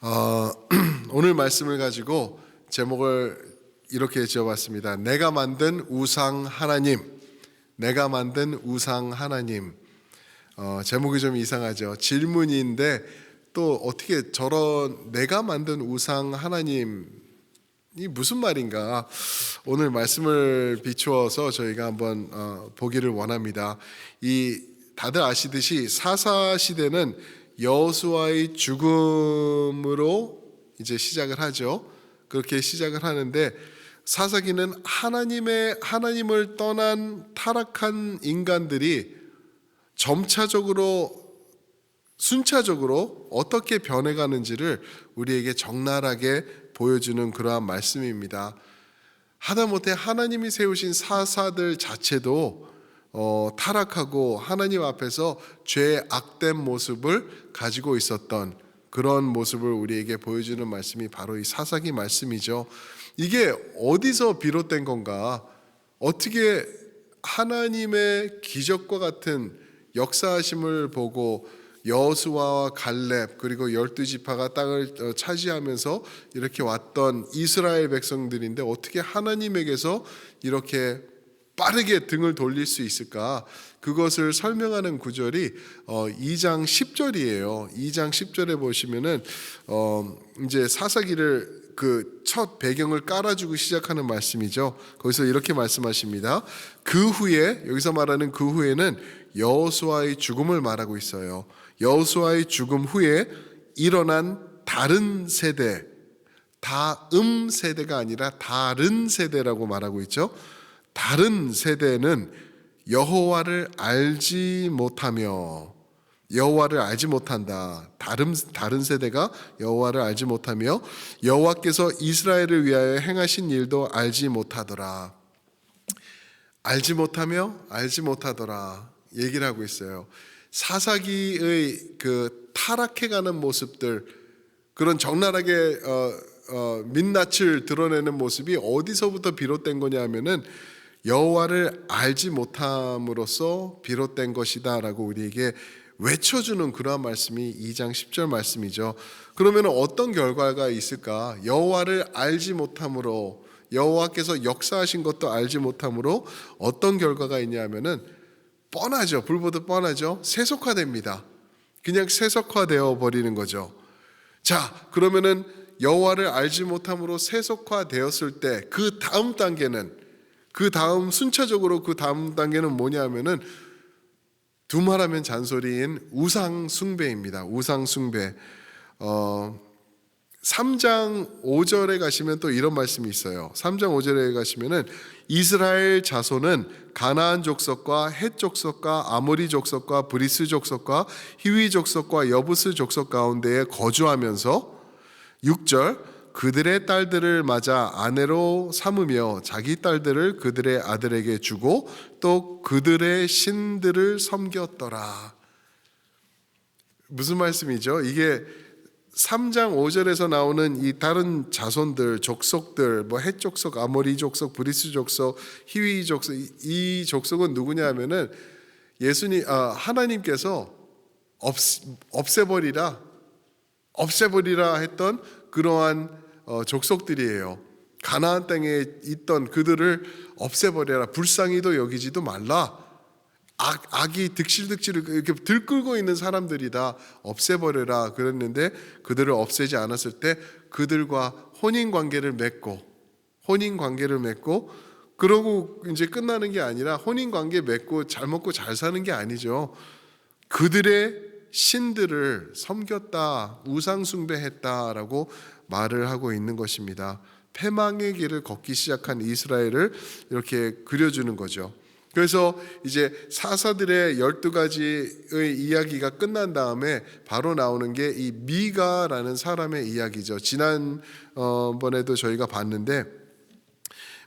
어, 오늘 말씀을 가지고 제목을 이렇게 지어봤습니다. 내가 만든 우상 하나님. 내가 만든 우상 하나님. 제목이 좀 이상하죠. 질문인데 또 어떻게 저런 내가 만든 우상 하나님이 무슨 말인가? 오늘 말씀을 비추어서 저희가 한번 보기를 원합니다. 다들 아시듯이 사사 시대는 여호수아의 죽음으로 이제 시작을 하죠. 그렇게 시작을 하는데 사사기는 하나님을 떠난 타락한 인간들이 순차적으로 어떻게 변해가는지를 우리에게 적나라하게 보여주는 그러한 말씀입니다. 하다못해 하나님이 세우신 사사들 자체도 타락하고 하나님 앞에서 죄의 악된 모습을 가지고 있었던 그런 모습을 우리에게 보여주는 말씀이 바로 이 사사기 말씀이죠. 이게 어디서 비롯된 건가? 어떻게 하나님의 기적과 같은 역사하심을 보고 여호수아와 갈렙 그리고 12지파가 땅을 차지하면서 이렇게 왔던 이스라엘 백성들인데 어떻게 하나님에게서 이렇게 빠르게 등을 돌릴 수 있을까? 그것을 설명하는 구절이 2장 10절이에요. 2장 10절에 보시면은 이제 사사기를 그 첫 배경을 깔아주고 시작하는 말씀이죠. 거기서 이렇게 말씀하십니다. 그 후에, 여기서 말하는 그 후에는 여호수아의 죽음을 말하고 있어요. 여호수아의 죽음 후에 일어난 다른 세대, 다음 세대가 아니라 다른 세대라고 말하고 있죠. 다른 세대는 여호와를 알지 못한다. 다른 세대가 여호와를 알지 못하며 여호와께서 이스라엘을 위하여 행하신 일도 알지 못하더라. 알지 못하더라. 얘기를 하고 있어요. 사사기의 그 타락해가는 모습들, 그런 적나라하게 민낯을 드러내는 모습이 어디서부터 비롯된 거냐 하면은 여호와를 알지 못함으로써 비롯된 것이다라고 우리에게 외쳐주는 그러한 말씀이 2장 10절 말씀이죠. 그러면 어떤 결과가 있을까? 여호와를 알지 못함으로, 여호와께서 역사하신 것도 알지 못함으로 어떤 결과가 있냐 하면은 뻔하죠. 불보듯 뻔하죠. 세속화됩니다. 그냥 세속화되어 버리는 거죠. 자, 그러면은 여호와를 알지 못함으로 세속화되었을 때 그 다음 단계는, 순차적으로 그 다음 단계는 뭐냐 하면은 두말하면 잔소리인 우상 숭배입니다. 우상 숭배. 3장 5절에 가시면 또 이런 말씀이 있어요. 3장 5절에 가시면은 이스라엘 자손은 가나안 족속과 헷 족속과 아모리 족속과 브리스 족속과 히위 족속과 여부스 족속 가운데에 거주하면서 6절 그들의 딸들을 맞아 아내로 삼으며 자기 딸들을 그들의 아들에게 주고 또 그들의 신들을 섬겼더라. 무슨 말씀이죠? 이게 3장 5절에서 나오는 이 다른 자손들, 족속들, 헷 족속, 아모리 족속, 브리스 족속, 히위 족속, 이 족속은 누구냐 하면은 하나님께서 없애버리라 했던 그러한 족속들이에요. 가나안 땅에 있던 그들을 없애버려라. 불쌍히도 여기지도 말라. 악이 득실득실 이렇게 들끓고 있는 사람들이다. 없애버려라 그랬는데 그들을 없애지 않았을 때 그들과 혼인 관계를 맺고 그러고 이제 끝나는 게 아니라 혼인 관계 맺고 잘 먹고 잘 사는 게 아니죠. 그들의 신들을 섬겼다, 우상 숭배했다라고 말을 하고 있는 것입니다. 패망의 길을 걷기 시작한 이스라엘을 이렇게 그려주는 거죠. 그래서 이제 사사들의 12가지의 이야기가 끝난 다음에 바로 나오는 게 이 미가라는 사람의 이야기죠. 지난번에도 저희가 봤는데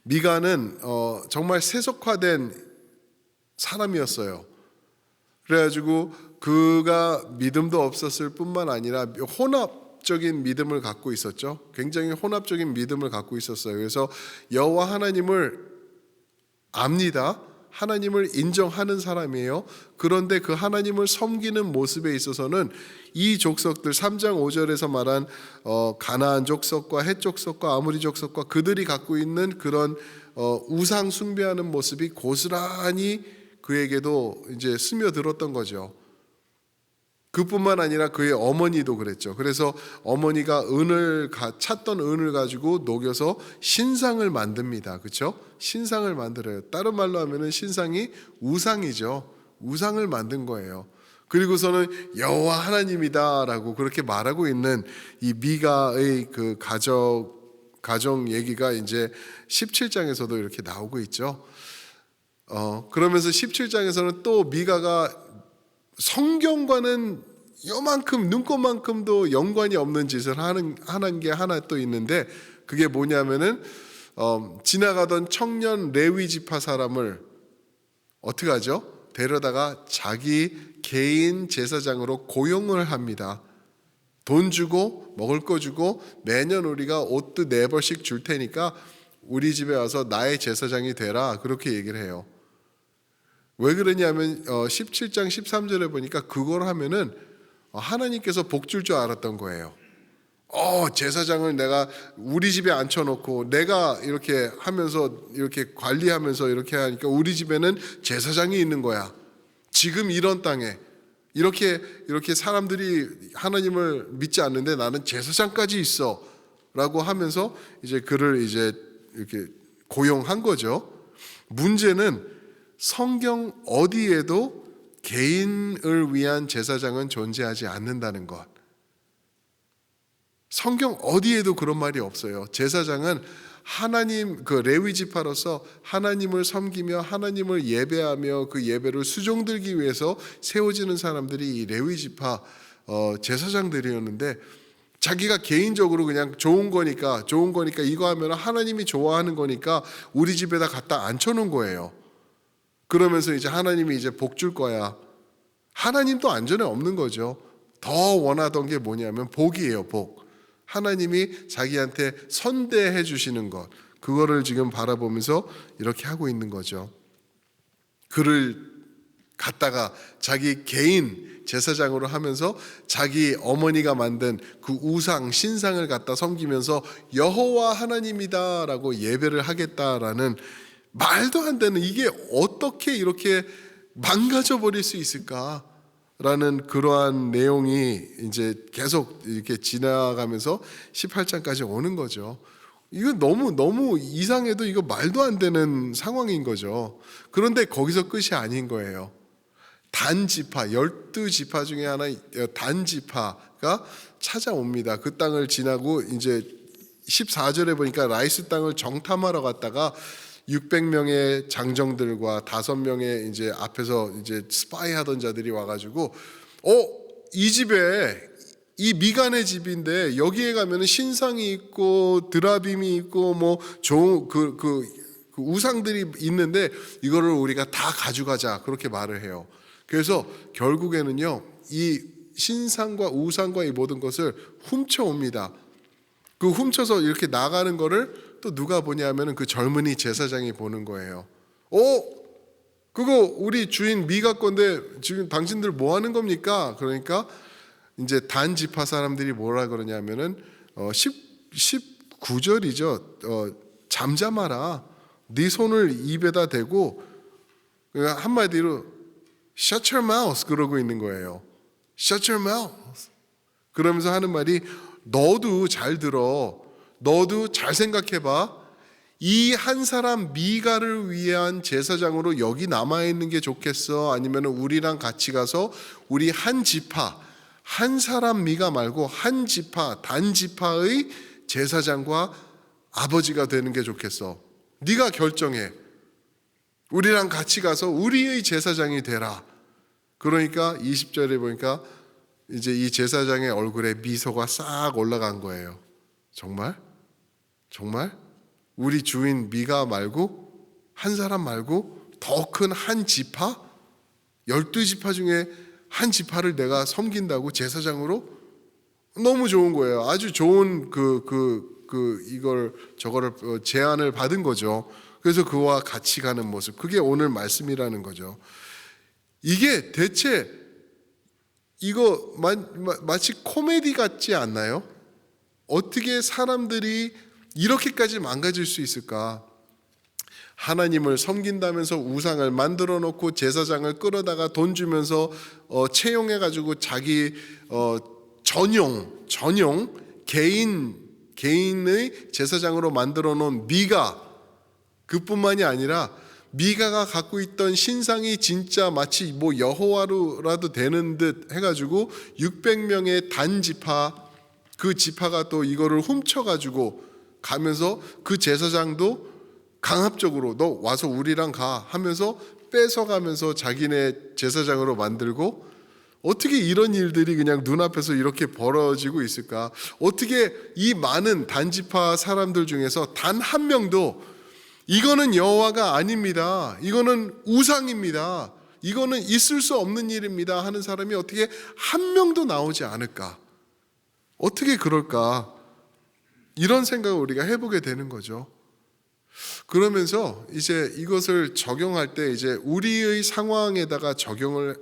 미가는 정말 세속화된 사람이었어요. 그래가지고 그가 믿음도 없었을 뿐만 아니라 혼합적인 믿음을 갖고 있었죠. 굉장히 혼합적인 믿음을 갖고 있었어요. 그래서 여호와 하나님을 압니다. 하나님을 인정하는 사람이에요. 그런데 그 하나님을 섬기는 모습에 있어서는 이 족속들 3장 5절에서 말한 가나안 족속과 헷 족속과 아모리 족속과 그들이 갖고 있는 그런 우상 숭배하는 모습이 고스란히 그에게도 이제 스며들었던 거죠. 그뿐만 아니라 그의 어머니도 그랬죠. 그래서 어머니가 찾던 은을 가지고 녹여서 신상을 만듭니다. 그렇죠? 신상을 만들어요. 다른 말로 하면은 신상이 우상이죠. 우상을 만든 거예요. 그리고서는 여호와 하나님이다라고 그렇게 말하고 있는 이 미가의 그 가정 얘기가 이제 17장에서도 이렇게 나오고 있죠. 그러면서 17장에서는 또 미가가 성경과는 요만큼 눈꼽만큼도 연관이 없는 짓을 하는 게 하나 또 있는데, 그게 뭐냐면은 지나가던 청년 레위 지파 사람을 어떻게 하죠? 데려다가 자기 개인 제사장으로 고용을 합니다. 돈 주고 먹을 거 주고 매년 우리가 옷도 4벌씩 줄 테니까 우리 집에 와서 나의 제사장이 되라, 그렇게 얘기를 해요. 왜 그러냐면 17장 13절에 보니까 그걸 하면은 하나님께서 복 줄 줄 알았던 거예요. 제사장을 내가 우리 집에 앉혀놓고 내가 이렇게 하면서 이렇게 관리하면서 이렇게 하니까 우리 집에는 제사장이 있는 거야. 지금 이런 땅에 이렇게 사람들이 하나님을 믿지 않는데 나는 제사장까지 있어라고 하면서 이제 그를 이제 이렇게 고용한 거죠. 문제는 성경 어디에도 개인을 위한 제사장은 존재하지 않는다는 것. 성경 어디에도 그런 말이 없어요. 제사장은 하나님, 그 레위 지파로서 하나님을 섬기며 하나님을 예배하며 그 예배를 수종들기 위해서 세워지는 사람들이 이 레위 지파 제사장들이었는데, 자기가 개인적으로 그냥 좋은 거니까 이거 하면 하나님이 좋아하는 거니까 우리 집에다 갖다 앉혀놓은 거예요. 그러면서 이제 하나님이 이제 복 줄 거야. 하나님도 안전에 없는 거죠. 더 원하던 게 뭐냐면 복이에요, 복. 하나님이 자기한테 선대해 주시는 것, 그거를 지금 바라보면서 이렇게 하고 있는 거죠. 그를 갖다가 자기 개인 제사장으로 하면서 자기 어머니가 만든 그 우상 신상을 갖다 섬기면서 여호와 하나님이다라고 예배를 하겠다라는, 말도 안 되는, 이게 어떻게 이렇게 망가져 버릴 수 있을까라는 그러한 내용이 이제 계속 이렇게 지나가면서 18장까지 오는 거죠. 이거 너무 이상해도 이거 말도 안 되는 상황인 거죠. 그런데 거기서 끝이 아닌 거예요. 단지파, 12지파 중에 하나 단지파가 찾아옵니다. 그 땅을 지나고 이제 14절에 보니까 라이스 땅을 정탐하러 갔다가 600명의 장정들과 5명의 이제 앞에서 이제 스파이 하던 자들이 와가지고 이 집에, 이 미간의 집인데 여기에 가면은 신상이 있고 드라빔이 있고 뭐 좋은 그 우상들이 있는데 이거를 우리가 다 가져가자, 그렇게 말을 해요. 그래서 결국에는요, 이 신상과 우상과 이 모든 것을 훔쳐옵니다. 그 훔쳐서 이렇게 나가는 거를 또 누가 보냐면은 그 젊은이 제사장이 보는 거예요. 그거 우리 주인 미가 건데 지금 당신들 뭐 하는 겁니까? 그러니까 이제 단 지파 사람들이 뭐라 그러냐면은 19절이죠. 잠잠하라. 네 손을 입에다 대고, 한마디로 shut your mouth 그러고 있는 거예요. shut your mouth. 그러면서 하는 말이, 너도 잘 들어. 너도 잘 생각해봐. 이 한 사람 미가를 위한 제사장으로 여기 남아있는 게 좋겠어? 아니면 우리랑 같이 가서 우리 한 지파, 한 사람 미가 말고 한 지파, 단 지파의 제사장과 아버지가 되는 게 좋겠어? 네가 결정해. 우리랑 같이 가서 우리의 제사장이 되라. 그러니까 20절에 보니까 이제 이 제사장의 얼굴에 미소가 싹 올라간 거예요. 정말? 우리 주인 미가 말고, 한 사람 말고 더 큰 한 지파, 12지파 중에 한 지파를 내가 섬긴다고 제사장으로? 너무 좋은 거예요. 아주 좋은 저거를 제안을 받은 거죠. 그래서 그와 같이 가는 모습, 그게 오늘 말씀이라는 거죠. 이게 대체 이거 마치 코미디 같지 않나요? 어떻게 사람들이 이렇게까지 망가질 수 있을까? 하나님을 섬긴다면서 우상을 만들어 놓고 제사장을 끌어다가 돈 주면서 채용해 가지고 자기 전용 개인의 제사장으로 만들어 놓은 미가, 그뿐만이 아니라 미가가 갖고 있던 신상이 진짜 마치 뭐 여호와로라도 되는 듯 해가지고 600명의 단 지파, 그 지파가 또 이거를 훔쳐가지고 가면서 그 제사장도 강압적으로 너 와서 우리랑 가 하면서 뺏어가면서 자기네 제사장으로 만들고, 어떻게 이런 일들이 그냥 눈앞에서 이렇게 벌어지고 있을까? 어떻게 이 많은 단지파 사람들 중에서 단 한 명도 이거는 여호와가 아닙니다, 이거는 우상입니다, 이거는 있을 수 없는 일입니다 하는 사람이 어떻게 한 명도 나오지 않을까? 어떻게 그럴까? 이런 생각을 우리가 해보게 되는 거죠. 그러면서 이제 이것을 적용할 때 이제 우리의 상황에다가 적용을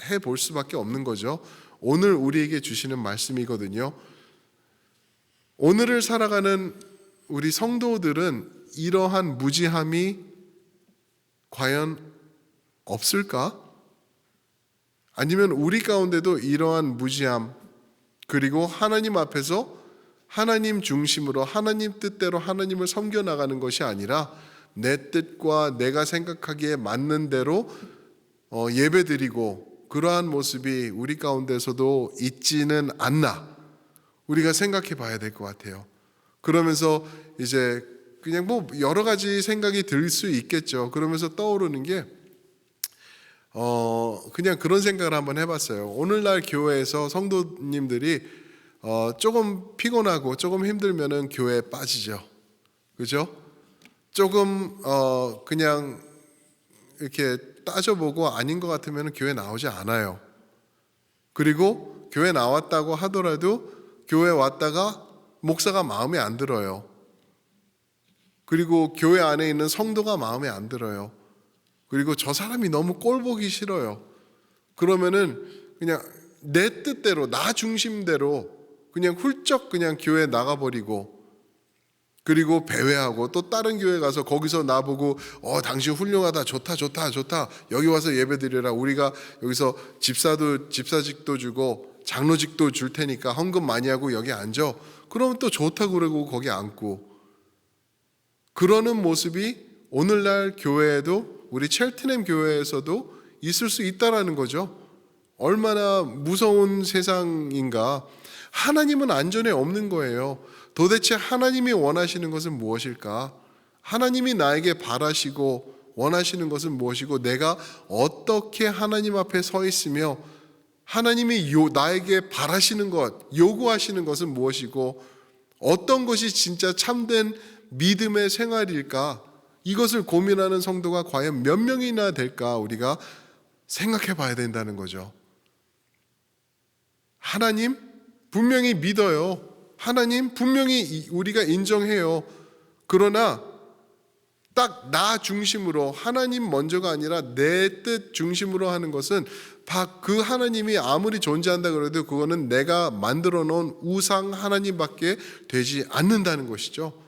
해볼 수밖에 없는 거죠. 오늘 우리에게 주시는 말씀이거든요. 오늘을 살아가는 우리 성도들은 이러한 무지함이 과연 없을까? 아니면 우리 가운데도 이러한 무지함, 그리고 하나님 앞에서 하나님 중심으로 하나님 뜻대로 하나님을 섬겨나가는 것이 아니라 내 뜻과 내가 생각하기에 맞는 대로 예배드리고, 그러한 모습이 우리 가운데서도 있지는 않나, 우리가 생각해 봐야 될 것 같아요. 그러면서 이제 그냥 뭐 여러 가지 생각이 들 수 있겠죠. 그러면서 떠오르는 게 그냥 그런 생각을 한번 해봤어요. 오늘날 교회에서 성도님들이 조금 피곤하고 조금 힘들면은 교회에 빠지죠. 그죠? 조금 그냥 이렇게 따져보고 아닌 것 같으면 교회 나오지 않아요. 그리고 교회 나왔다고 하더라도 교회 왔다가 목사가 마음에 안 들어요. 그리고 교회 안에 있는 성도가 마음에 안 들어요. 그리고 저 사람이 너무 꼴 보기 싫어요. 그러면은 그냥 내 뜻대로, 나 중심대로 그냥 훌쩍 그냥 교회 나가버리고, 그리고 배회하고 또 다른 교회 가서 거기서 나보고 당신 훌륭하다, 좋다, 여기 와서 예배드리라, 우리가 여기서 집사직도 주고 장로직도 줄 테니까 헌금 많이 하고 여기 앉아. 그러면 또 좋다고 그러고 거기 앉고, 그러는 모습이 오늘날 교회에도, 우리 첼트넘 교회에서도 있을 수 있다라는 거죠. 얼마나 무서운 세상인가. 하나님은 안전에 없는 거예요. 도대체 하나님이 원하시는 것은 무엇일까? 하나님이 나에게 바라시고 원하시는 것은 무엇이고, 내가 어떻게 하나님 앞에 서 있으며 하나님이 나에게 바라시는 것, 요구하시는 것은 무엇이고, 어떤 것이 진짜 참된 믿음의 생활일까? 이것을 고민하는 성도가 과연 몇 명이나 될까? 우리가 생각해 봐야 된다는 거죠. 하나님 분명히 믿어요. 하나님 분명히 우리가 인정해요. 그러나 딱 나 중심으로, 하나님 먼저가 아니라 내 뜻 중심으로 하는 것은 그 하나님이 아무리 존재한다 그래도 그거는 내가 만들어 놓은 우상 하나님밖에 되지 않는다는 것이죠.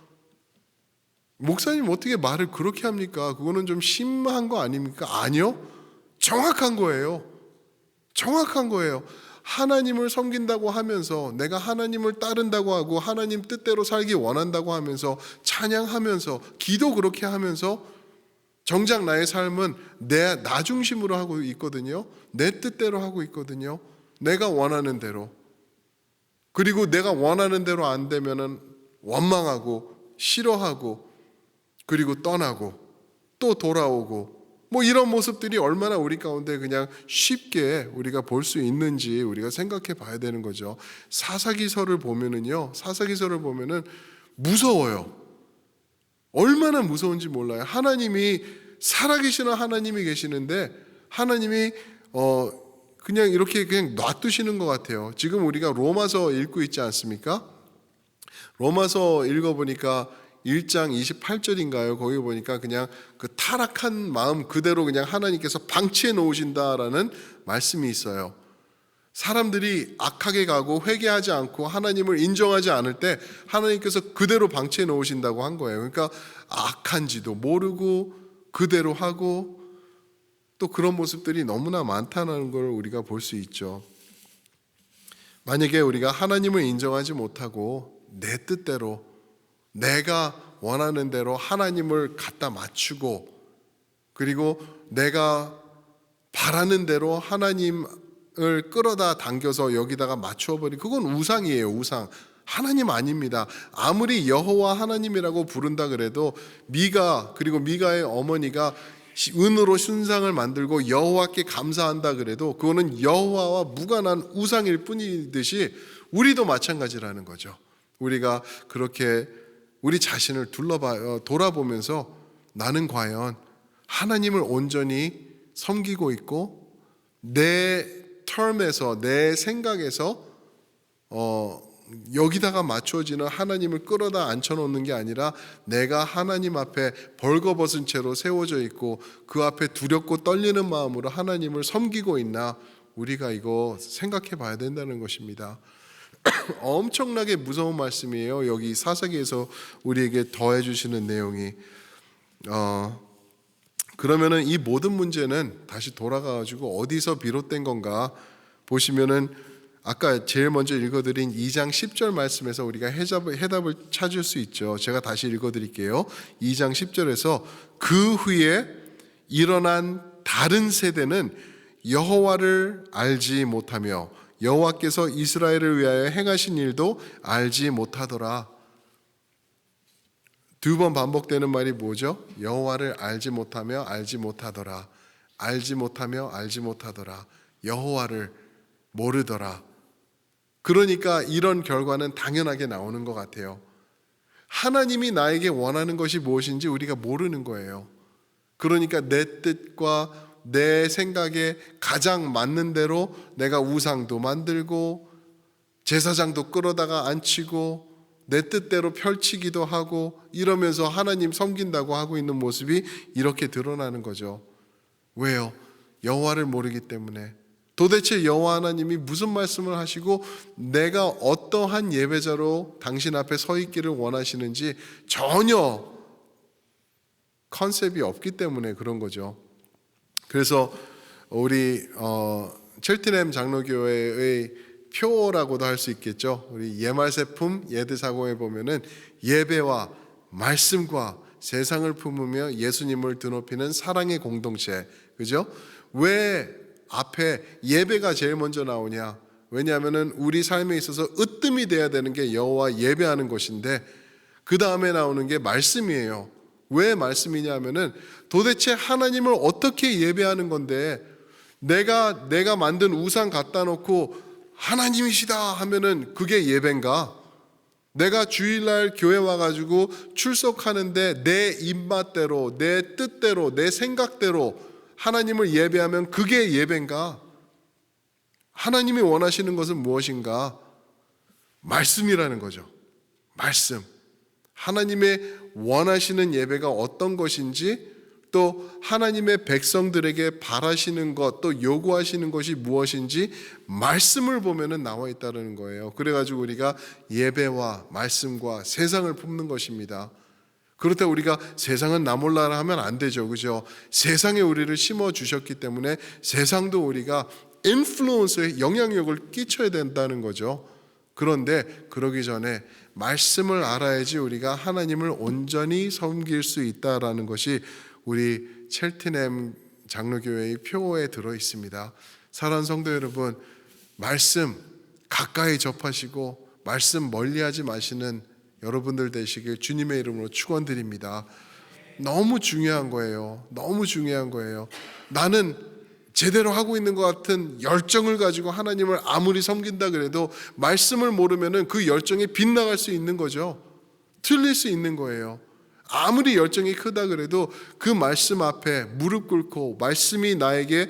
목사님 어떻게 말을 그렇게 합니까? 그거는 좀 심한 거 아닙니까? 아니요, 정확한 거예요. 정확한 거예요. 하나님을 섬긴다고 하면서, 내가 하나님을 따른다고 하고 하나님 뜻대로 살기 원한다고 하면서, 찬양하면서, 기도 그렇게 하면서, 정작 나의 삶은 나 중심으로 하고 있거든요. 내 뜻대로 하고 있거든요. 내가 원하는 대로. 그리고 내가 원하는 대로 안 되면은 원망하고 싫어하고, 그리고 떠나고 또 돌아오고, 뭐 이런 모습들이 얼마나 우리 가운데 그냥 쉽게 우리가 볼 수 있는지 우리가 생각해 봐야 되는 거죠. 사사기서를 보면은 무서워요. 얼마나 무서운지 몰라요. 하나님이 살아계시는 하나님이 계시는데, 하나님이 그냥 이렇게 그냥 놔두시는 것 같아요. 지금 우리가 로마서 읽고 있지 않습니까? 로마서 읽어보니까 1장 28절인가요? 거기 보니까 그냥 그 타락한 마음 그대로 그냥 하나님께서 방치해 놓으신다라는 말씀이 있어요. 사람들이 악하게 가고 회개하지 않고 하나님을 인정하지 않을 때 하나님께서 그대로 방치해 놓으신다고 한 거예요. 그러니까 악한지도 모르고 그대로 하고 또 그런 모습들이 너무나 많다는 걸 우리가 볼 수 있죠. 만약에 우리가 하나님을 인정하지 못하고 내 뜻대로 내가 원하는 대로 하나님을 갖다 맞추고 그리고 내가 바라는 대로 하나님을 끌어다 당겨서 여기다가 맞추어 버리 그건 우상이에요. 우상. 하나님 아닙니다. 아무리 여호와 하나님이라고 부른다 그래도 미가 그리고 미가의 어머니가 은으로 순상을 만들고 여호와께 감사한다 그래도 그거는 여호와와 무관한 우상일 뿐이듯이 우리도 마찬가지라는 거죠. 우리가 그렇게 우리 자신을 돌아보면서 나는 과연 하나님을 온전히 섬기고 있고 내 텀에서 내 생각에서 여기다가 맞춰지는 하나님을 끌어다 앉혀놓는 게 아니라 내가 하나님 앞에 벌거벗은 채로 세워져 있고 그 앞에 두렵고 떨리는 마음으로 하나님을 섬기고 있나 우리가 이거 생각해 봐야 된다는 것입니다. 엄청나게 무서운 말씀이에요. 여기 사사기에서 우리에게 더해 주시는 내용이 그러면은 이 모든 문제는 다시 돌아가가지고 어디서 비롯된 건가 보시면은 아까 제일 먼저 읽어드린 2장 10절 말씀에서 우리가 해답을 찾을 수 있죠. 제가 다시 읽어드릴게요. 2장 10절에서 그 후에 일어난 다른 세대는 여호와를 알지 못하며 여호와께서 이스라엘을 위하여 행하신 일도 알지 못하더라. 두 번 반복되는 말이 뭐죠? 여호와를 알지 못하며 알지 못하더라. 알지 못하며 알지 못하더라. 여호와를 모르더라. 그러니까 이런 결과는 당연하게 나오는 것 같아요. 하나님이 나에게 원하는 것이 무엇인지 우리가 모르는 거예요. 그러니까 내 뜻과 내 생각에 가장 맞는 대로 내가 우상도 만들고 제사장도 끌어다가 앉히고 내 뜻대로 펼치기도 하고 이러면서 하나님 섬긴다고 하고 있는 모습이 이렇게 드러나는 거죠. 왜요? 여호와를 모르기 때문에. 도대체 여호와 하나님이 무슨 말씀을 하시고 내가 어떠한 예배자로 당신 앞에 서 있기를 원하시는지 전혀 컨셉이 없기 때문에 그런 거죠. 그래서 우리 첼티넴 장로교회의 표라고도 할 수 있겠죠. 우리 예말세품 예드사고에 보면은 예배와 말씀과 세상을 품으며 예수님을 드높이는 사랑의 공동체. 그죠? 왜 앞에 예배가 제일 먼저 나오냐? 왜냐하면은 우리 삶에 있어서 으뜸이 돼야 되는 게 여호와 예배하는 것인데 그 다음에 나오는 게 말씀이에요. 왜 말씀이냐 하면은 도대체 하나님을 어떻게 예배하는 건데 내가 만든 우상 갖다 놓고 하나님이시다 하면은 그게 예배인가? 내가 주일날 교회 와가지고 출석하는데 내 입맛대로 내 뜻대로 내 생각대로 하나님을 예배하면 그게 예배인가? 하나님이 원하시는 것은 무엇인가? 말씀이라는 거죠. 말씀. 하나님의 원하시는 예배가 어떤 것인지 또 하나님의 백성들에게 바라시는 것 또 요구하시는 것이 무엇인지 말씀을 보면은 나와 있다는 거예요. 그래가지고 우리가 예배와 말씀과 세상을 품는 것입니다. 그렇다고 우리가 세상은 나 몰라라 하면 안 되죠. 그죠? 세상에 우리를 심어 주셨기 때문에 세상도 우리가 인플루언스에 영향력을 끼쳐야 된다는 거죠. 그런데 그러기 전에 말씀을 알아야지 우리가 하나님을 온전히 섬길 수 있다라는 것이 우리 첼티넴 장로교회의 표어에 들어 있습니다. 사랑하는 성도 여러분, 말씀 가까이 접하시고 말씀 멀리하지 마시는 여러분들 되시길 주님의 이름으로 축원드립니다. 너무 중요한 거예요. 너무 중요한 거예요. 나는 제대로 하고 있는 것 같은 열정을 가지고 하나님을 아무리 섬긴다 그래도 말씀을 모르면은 그 열정이 빗나갈 수 있는 거죠. 틀릴 수 있는 거예요. 아무리 열정이 크다 그래도 그 말씀 앞에 무릎 꿇고 말씀이 나에게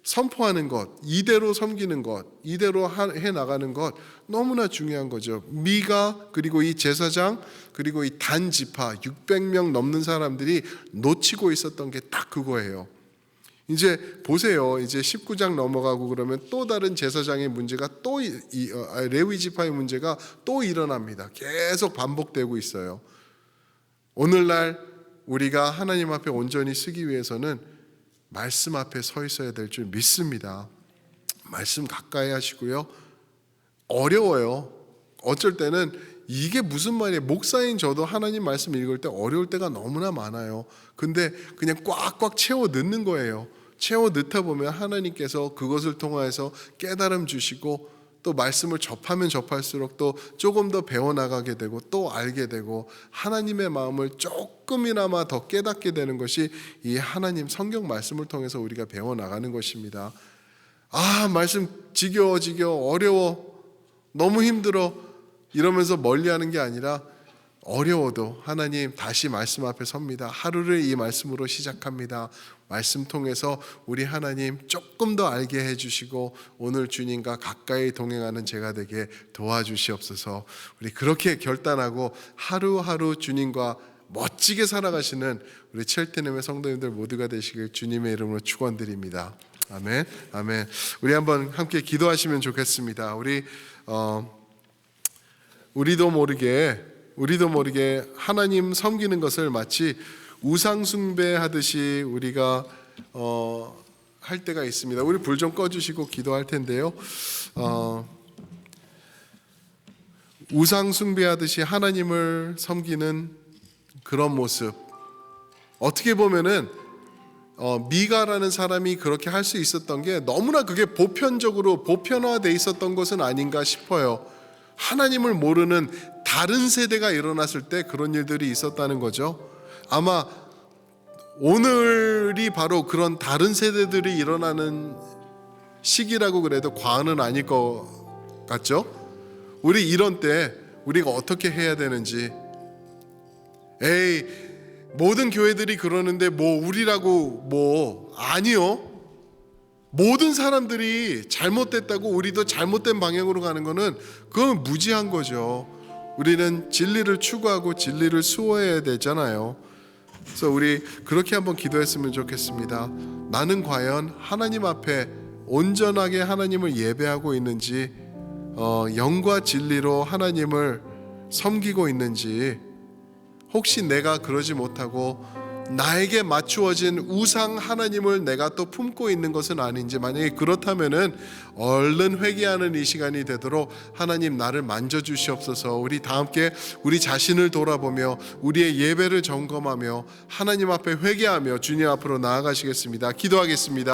선포하는 것, 이대로 섬기는 것, 이대로 해 나가는 것 너무나 중요한 거죠. 미가 그리고 이 제사장 그리고 이 단 지파 600명 넘는 사람들이 놓치고 있었던 게 딱 그거예요. 이제 보세요. 이제 19장 넘어가고 그러면 또 다른 제사장의 문제가 또 레위 지파의 문제가 또 일어납니다. 계속 반복되고 있어요. 오늘날 우리가 하나님 앞에 온전히 서기 위해서는 말씀 앞에 서 있어야 될 줄 믿습니다. 말씀 가까이 하시고요. 어려워요. 어쩔 때는 이게 무슨 말이에요. 목사인 저도 하나님 말씀 읽을 때 어려울 때가 너무나 많아요. 근데 그냥 꽉꽉 채워 넣는 거예요. 채워 넣다 보면 하나님께서 그것을 통하여서 깨달음 주시고 또 말씀을 접하면 접할수록 또 조금 더 배워나가게 되고 또 알게 되고 하나님의 마음을 조금이나마 더 깨닫게 되는 것이 이 하나님 성경 말씀을 통해서 우리가 배워나가는 것입니다. 말씀 지겨워 어려워 너무 힘들어 이러면서 멀리하는 게 아니라 어려워도 하나님 다시 말씀 앞에 섭니다. 하루를 이 말씀으로 시작합니다. 말씀 통해서 우리 하나님 조금 더 알게 해주시고 오늘 주님과 가까이 동행하는 제가 되게 도와주시옵소서. 우리 그렇게 결단하고 하루하루 주님과 멋지게 살아가시는 우리 첼트넴의 성도님들 모두가 되시길 주님의 이름으로 축원드립니다. 아멘, 아멘. 우리 한번 함께 기도하시면 좋겠습니다. 우리도 모르게 하나님 섬기는 것을 마치 우상 숭배하듯이 우리가 할 때가 있습니다. 우리 불 좀 꺼주시고 기도할 텐데요. 우상 숭배하듯이 하나님을 섬기는 그런 모습. 어떻게 보면은 미가라는 사람이 그렇게 할 수 있었던 게 너무나 그게 보편화돼 있었던 것은 아닌가 싶어요. 하나님을 모르는 다른 세대가 일어났을 때 그런 일들이 있었다는 거죠. 아마 오늘이 바로 그런 다른 세대들이 일어나는 시기라고 그래도 과언은 아닐 것 같죠? 우리 이런 때 우리가 어떻게 해야 되는지, 모든 교회들이 그러는데 우리라고 아니요. 모든 사람들이 잘못됐다고 우리도 잘못된 방향으로 가는 거는 그건 무지한 거죠. 우리는 진리를 추구하고 진리를 수호해야 되잖아요. 그래서 우리 그렇게 한번 기도했으면 좋겠습니다. 나는 과연 하나님 앞에 온전하게 하나님을 예배하고 있는지, 영과 진리로 하나님을 섬기고 있는지, 혹시 내가 그러지 못하고 나에게 맞추어진 우상 하나님을 내가 또 품고 있는 것은 아닌지, 만약에 그렇다면은 얼른 회개하는 이 시간이 되도록 하나님 나를 만져주시옵소서. 우리 다 함께 우리 자신을 돌아보며 우리의 예배를 점검하며 하나님 앞에 회개하며 주님 앞으로 나아가시겠습니다. 기도하겠습니다.